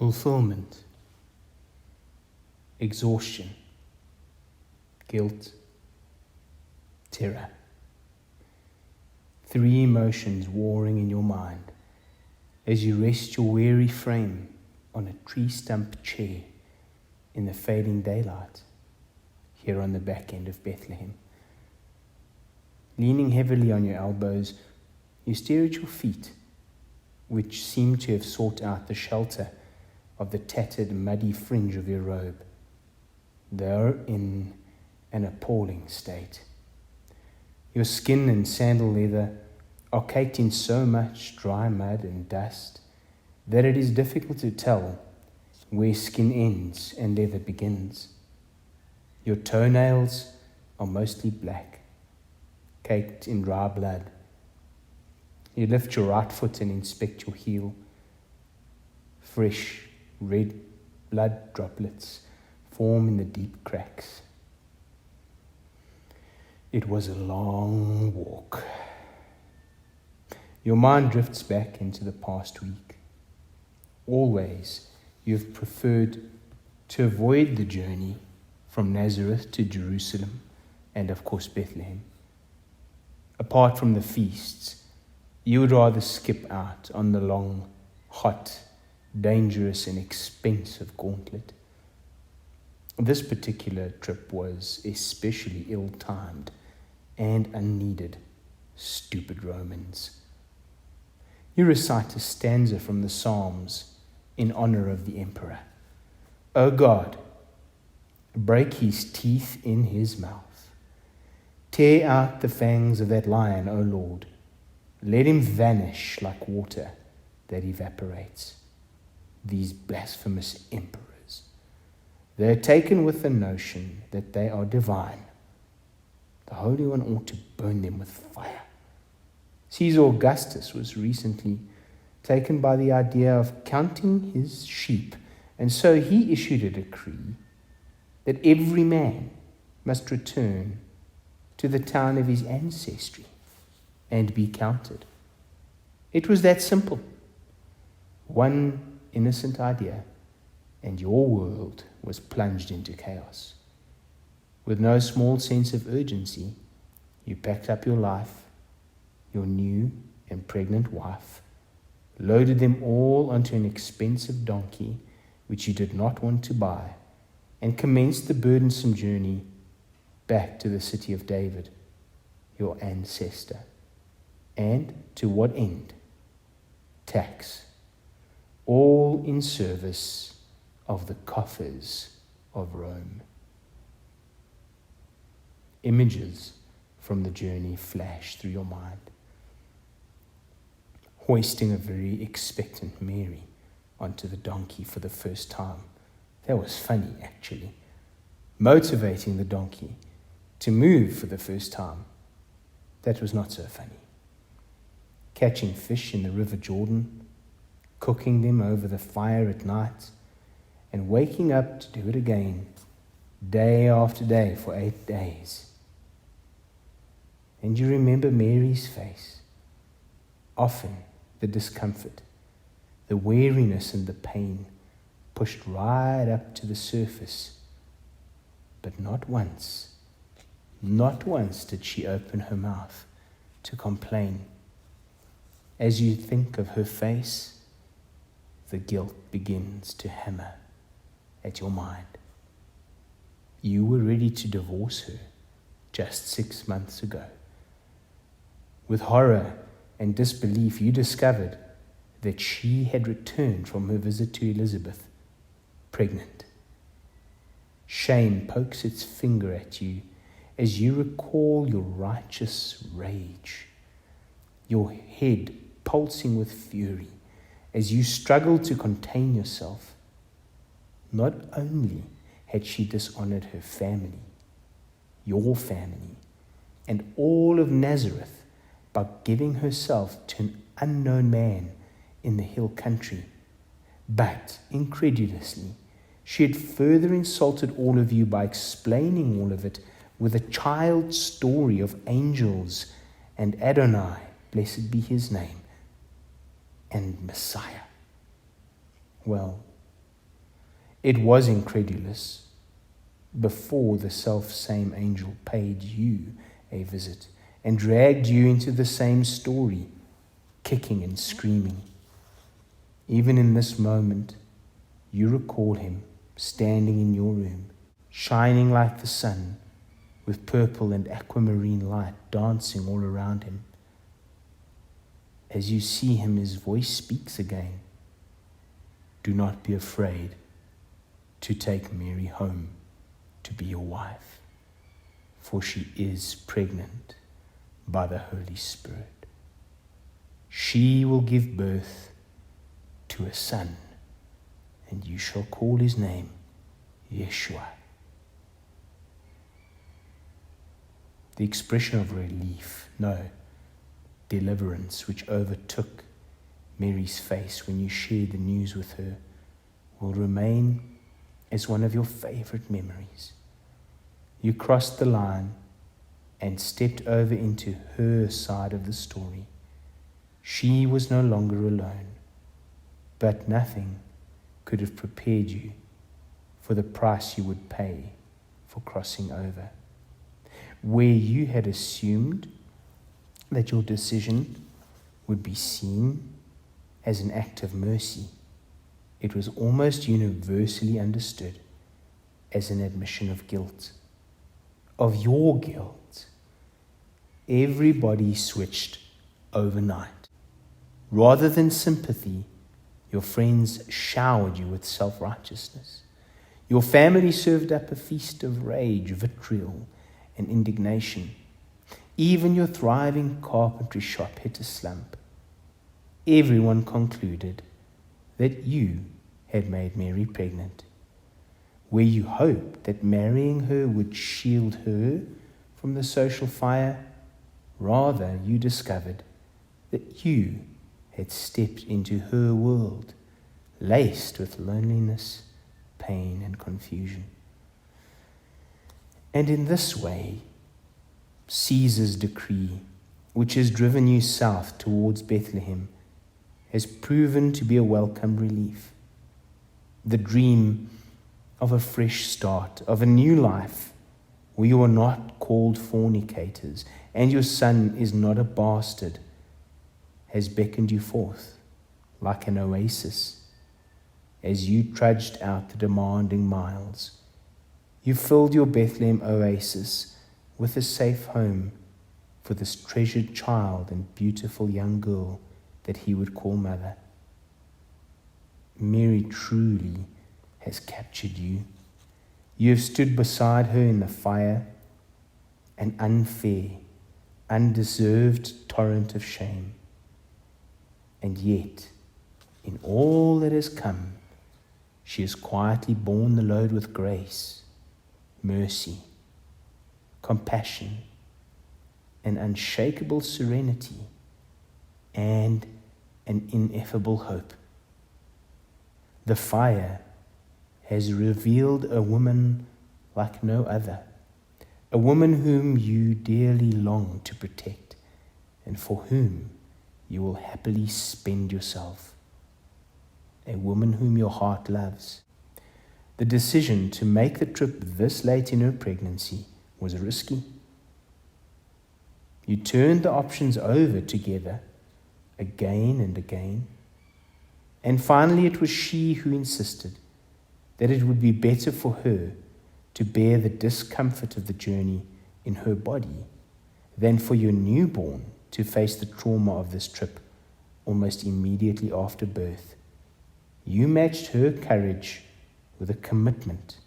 fulfillment, exhaustion, guilt, terror. 3 emotions warring in your mind as you rest your weary frame on a tree stump chair in the fading daylight here on the back end of Bethlehem. Leaning heavily on your elbows, you stare at your feet, which seem to have sought out the shelter of the tattered, muddy fringe of your robe. They are in an appalling state. Your skin and sandal leather are caked in so much dry mud and dust that it is difficult to tell where skin ends and leather begins. Your toenails are mostly black, caked in dry blood. You lift your right foot and inspect your heel. Fresh, red blood droplets form in the deep cracks. It was a long walk. Your mind drifts back into the past week. Always, you've preferred to avoid the journey from Nazareth to Jerusalem and, of course, Bethlehem. Apart from the feasts, you would rather skip out on the long, hot, dangerous, and expensive gauntlet. This particular trip was especially ill-timed and unneeded. Stupid Romans. You recite a stanza from the Psalms in honor of the emperor. O God, break his teeth in his mouth. Tear out the fangs of that lion, O Lord. Let him vanish like water that evaporates. These blasphemous emperors. They are taken with the notion that they are divine. The Holy One ought to burn them with fire. Caesar Augustus was recently taken by the idea of counting his sheep, and so he issued a decree that every man must return to the town of his ancestry and be counted. It was that simple. One innocent idea, and your world was plunged into chaos. With no small sense of urgency, you packed up your life, your new and pregnant wife, loaded them all onto an expensive donkey which you did not want to buy, and commenced the burdensome journey back to the city of David, your ancestor. And to what end? Tax. All in service of the coffers of Rome. Images from the journey flash through your mind. Hoisting a very expectant Mary onto the donkey for the first time. That was funny, actually. Motivating the donkey to move for the first time. That was not so funny. Catching fish in the River Jordan, cooking them over the fire at night, and waking up to do it again, day after day for 8 days. And you remember Mary's face. Often the discomfort, the weariness and the pain pushed right up to the surface. But not once did she open her mouth to complain. As you think of her face, the guilt begins to hammer at your mind. You were ready to divorce her just 6 months ago. With horror and disbelief, you discovered that she had returned from her visit to Elizabeth, pregnant. Shame pokes its finger at you as you recall your righteous rage, your head pulsing with fury as you struggle to contain yourself. Not only had she dishonored her family, your family, and all of Nazareth by giving herself to an unknown man in the hill country, but incredulously, she had further insulted all of you by explaining all of it with a child's story of angels and Adonai, blessed be his name, and Messiah. Well, It was incredulous before the self-same angel paid you a visit and dragged you into the same story, kicking and screaming. Even in this moment, you recall him standing in your room, shining like the sun, with purple and aquamarine light dancing all around him. As you see him, his voice speaks again. Do not be afraid to take Mary home to be your wife, for she is pregnant by the Holy Spirit. She will give birth to a son, and you shall call his name Yeshua. The expression of relief, no, deliverance, which overtook Mary's face when you shared the news with her, will remain as one of your favorite memories. You crossed the line and stepped over into her side of the story. She was no longer alone, but nothing could have prepared you for the price you would pay for crossing over. Where you had assumed that your decision would be seen as an act of mercy, it was almost universally understood as an admission of guilt, of your guilt. Everybody switched overnight. Rather than sympathy, your friends showered you with self-righteousness. Your family served up a feast of rage, vitriol, and indignation. Even your thriving carpentry shop hit a slump. Everyone concluded that you had made Mary pregnant. Where you hoped that marrying her would shield her from the social fire, rather you discovered that you had stepped into her world, laced with loneliness, pain, and confusion. And in this way, Caesar's decree, which has driven you south towards Bethlehem, has proven to be a welcome relief. The dream of a fresh start, of a new life, where you are not called fornicators and your son is not a bastard, has beckoned you forth like an oasis. As you trudged out the demanding miles, you filled your Bethlehem oasis with a safe home for this treasured child and beautiful young girl that he would call mother. Mary truly has captured you. You have stood beside her in the fire, an unfair, undeserved torrent of shame. And yet, in all that has come, she has quietly borne the load with grace, mercy, compassion, an unshakable serenity, and an ineffable hope. The fire has revealed a woman like no other, a woman whom you dearly long to protect and for whom you will happily spend yourself, a woman whom your heart loves. The decision to make the trip this late in her pregnancy was risky. You turned the options over together again and again, and finally it was she who insisted that it would be better for her to bear the discomfort of the journey in her body than for your newborn to face the trauma of this trip almost immediately after birth. You matched her courage with a commitment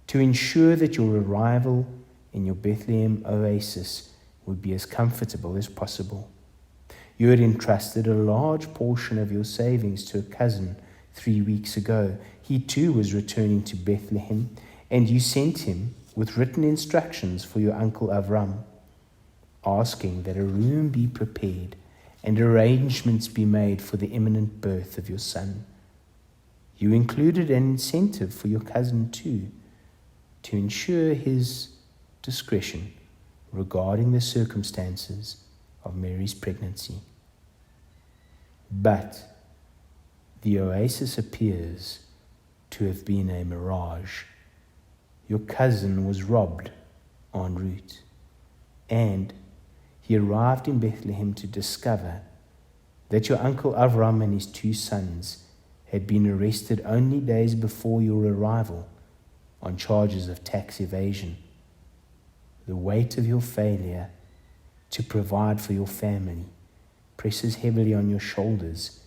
to ensure that your arrival in your Bethlehem oasis would be as comfortable as possible. You had entrusted a large portion of your savings to a cousin 3 weeks ago. He too was returning to Bethlehem, and you sent him with written instructions for your uncle Avram, asking that a room be prepared and arrangements be made for the imminent birth of your son. You included an incentive for your cousin too, to ensure his discretion regarding the circumstances of Mary's pregnancy. But the oasis appears to have been a mirage. Your cousin was robbed en route, and he arrived in Bethlehem to discover that your uncle Avram and his 2 sons had been arrested only days before your arrival on charges of tax evasion. The weight of your failure to provide for your family presses heavily on your shoulders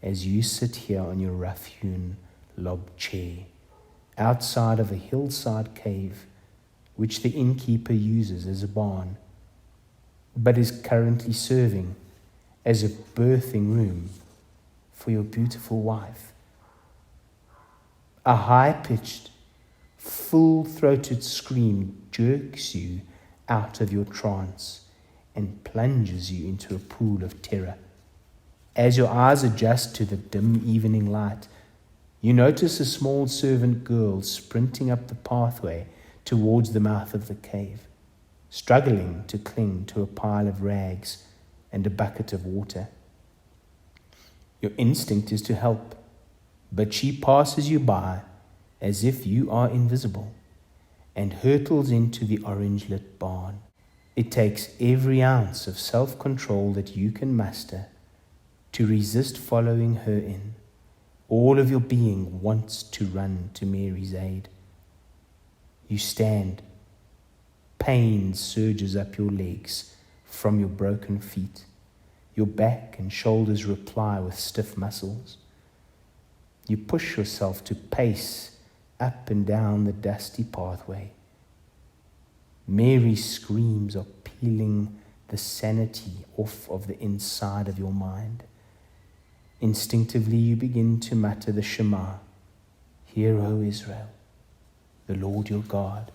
as you sit here on your rough-hewn log chair outside of a hillside cave which the innkeeper uses as a barn, but is currently serving as a birthing room for your beautiful wife. A high-pitched, full-throated scream jerks you out of your trance and plunges you into a pool of terror. As your eyes adjust to the dim evening light, you notice a small servant girl sprinting up the pathway towards the mouth of the cave, struggling to cling to a pile of rags and a bucket of water. Your instinct is to help, but she passes you by as if you are invisible and hurtles into the orange-lit barn. It takes every ounce of self-control that you can muster to resist following her in. All of your being wants to run to Mary's aid. You stand. Pain surges up your legs from your broken feet. Your back and shoulders reply with stiff muscles. You push yourself to pace up and down the dusty pathway. Mary's screams are peeling the sanity off of the inside of your mind. Instinctively you begin to mutter the Shema. Hear, O Israel, the Lord your God,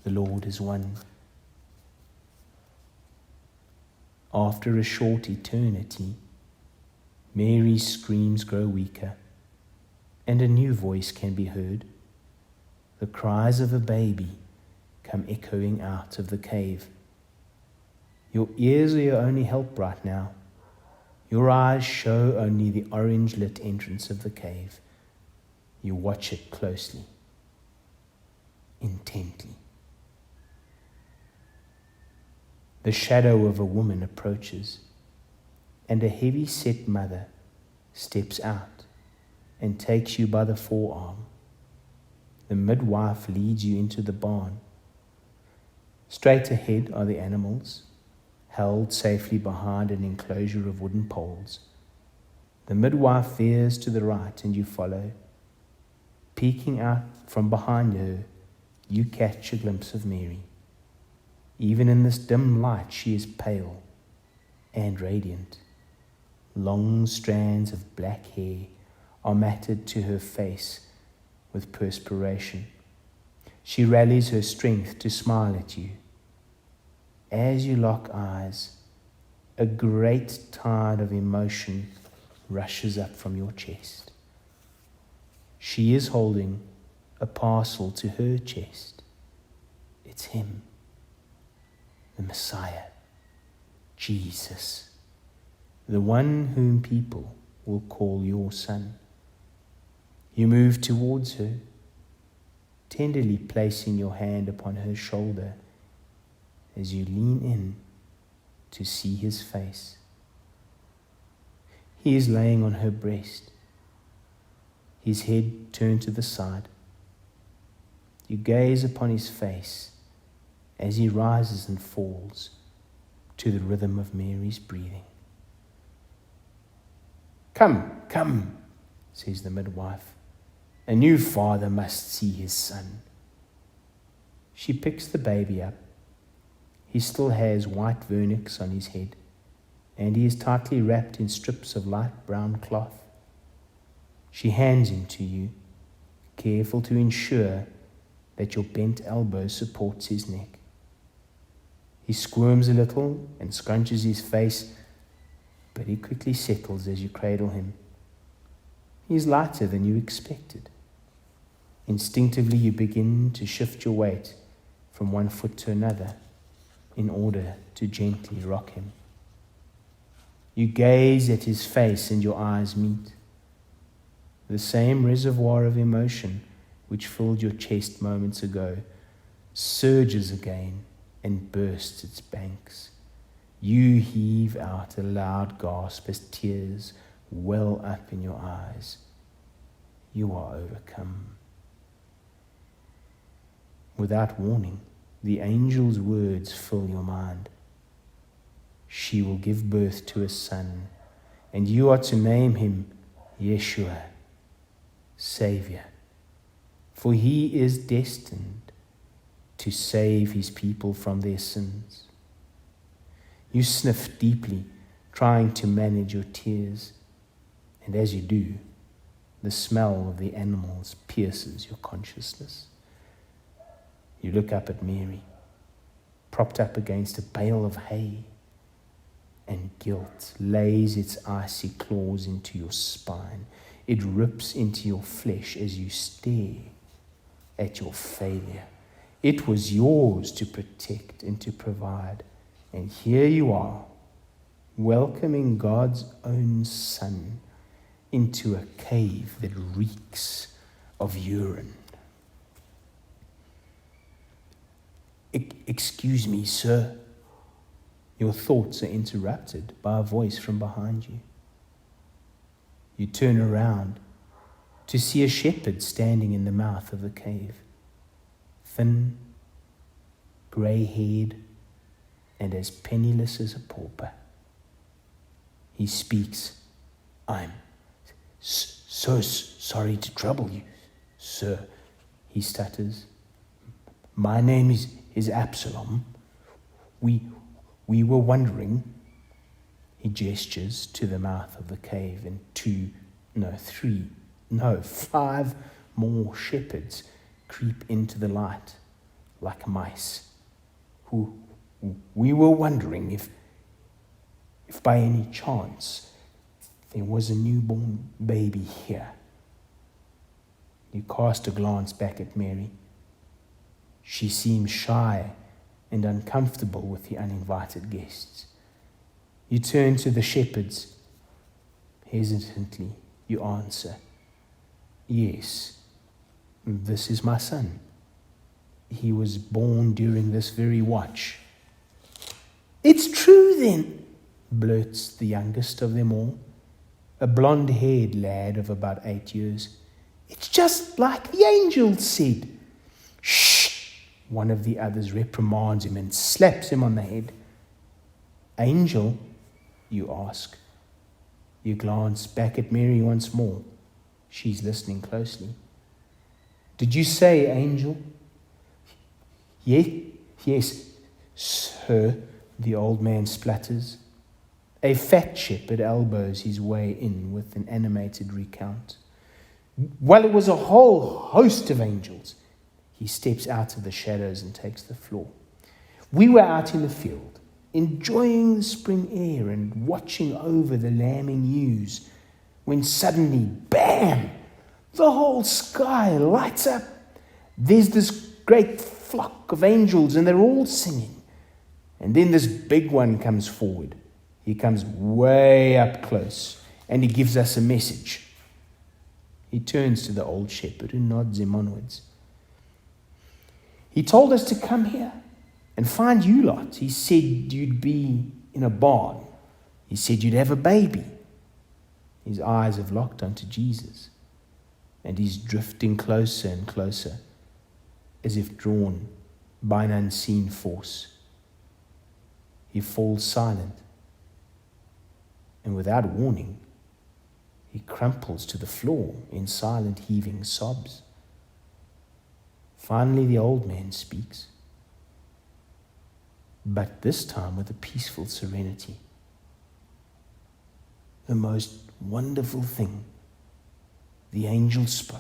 the Lord is one. After a short eternity, Mary's screams grow weaker, and a new voice can be heard. The cries of a baby come echoing out of the cave. Your ears are your only help right now. Your eyes show only the orange-lit entrance of the cave. You watch it closely, intently. The shadow of a woman approaches, and a heavy-set mother steps out and takes you by the forearm. The midwife leads you into the barn. Straight ahead are the animals, held safely behind an enclosure of wooden poles. The midwife veers to the right and you follow. Peeking out from behind her, you catch a glimpse of Mary. Even in this dim light, she is pale and radiant. Long strands of black hair are matted to her face with perspiration. She rallies her strength to smile at you. As you lock eyes, a great tide of emotion rushes up from your chest. She is holding a parcel to her chest. It's him, the Messiah, Jesus, the one whom people will call your son. You move towards her, tenderly placing your hand upon her shoulder as you lean in to see his face. He is laying on her breast, his head turned to the side. You gaze upon his face as he rises and falls to the rhythm of Mary's breathing. Come, come, says the midwife. A new father must see his son. She picks the baby up. He still has white vernix on his head, and he is tightly wrapped in strips of light brown cloth. She hands him to you, careful to ensure that your bent elbow supports his neck. He squirms a little and scrunches his face, but he quickly settles as you cradle him. He is lighter than you expected. Instinctively, you begin to shift your weight from one foot to another in order to gently rock him. You gaze at his face and your eyes meet. The same reservoir of emotion which filled your chest moments ago surges again and bursts its banks. You heave out a loud gasp as tears well up in your eyes. You are overcome. Without warning, the angel's words fill your mind. She will give birth to a son, and you are to name him Yeshua, Savior, for he is destined to save his people from their sins. You sniff deeply, trying to manage your tears, and as you do, the smell of the animals pierces your consciousness. You look up at Mary, propped up against a bale of hay, and guilt lays its icy claws into your spine. It rips into your flesh as you stare at your failure. It was yours to protect and to provide, and here you are, welcoming God's own Son into a cave that reeks of urine. Excuse me, sir. Your thoughts are interrupted by a voice from behind you. You turn around to see a shepherd standing in the mouth of the cave, thin, grey-haired, and as penniless as a pauper. He speaks. I'm so sorry to trouble you, sir, he stutters. My name is Absalom. We were wondering. He gestures to the mouth of the cave, and 5 more shepherds creep into the light like mice. We were wondering if by any chance there was a newborn baby here. You cast a glance back at Mary. She seems shy and uncomfortable with the uninvited guests. You turn to the shepherds. Hesitantly, you answer, yes, this is my son. He was born during this very watch. It's true then, blurts the youngest of them all, a blonde-haired lad of about 8 years. It's just like the angel said. Shh! One of the others reprimands him and slaps him on the head. Angel, you ask. You glance back at Mary once more. She's listening closely. Did you say angel? Yes, sir, the old man splutters. A fat shepherd elbows his way in with an animated recount. Well, it was a whole host of angels. He steps out of the shadows and takes the floor. We were out in the field, enjoying the spring air and watching over the lambing ewes, when suddenly, bam, the whole sky lights up. There's this great flock of angels and they're all singing. And then this big one comes forward. He comes way up close and he gives us a message. He turns to the old shepherd who nods him onwards. He told us to come here and find you lot. He said you'd be in a barn. He said you'd have a baby. His eyes have locked onto Jesus, and he's drifting closer and closer, as if drawn by an unseen force. He falls silent, and without warning, he crumples to the floor in silent heaving sobs. Finally, the old man speaks, but this time with a peaceful serenity. The most wonderful thing the angel spoke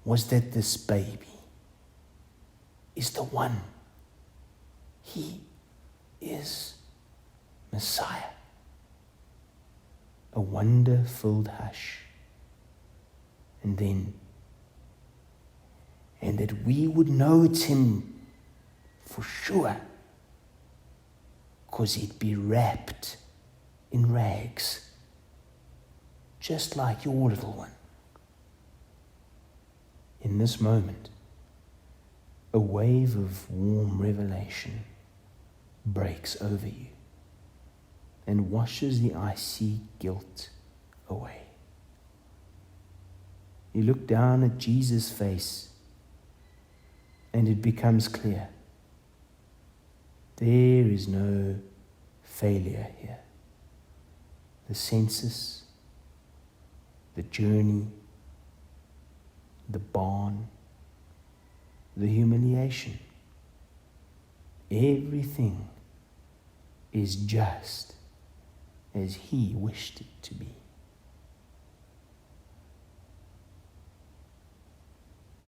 was that this baby is the one. He is Messiah. A wonder-filled hush. And then, and that we would know it's him for sure, because he'd be wrapped in rags, just like your little one. In this moment, a wave of warm revelation breaks over you and washes the icy guilt away. You look down at Jesus' face and it becomes clear. There is no failure here. The census, the journey, the barn, the humiliation, everything is just as He wished it to be.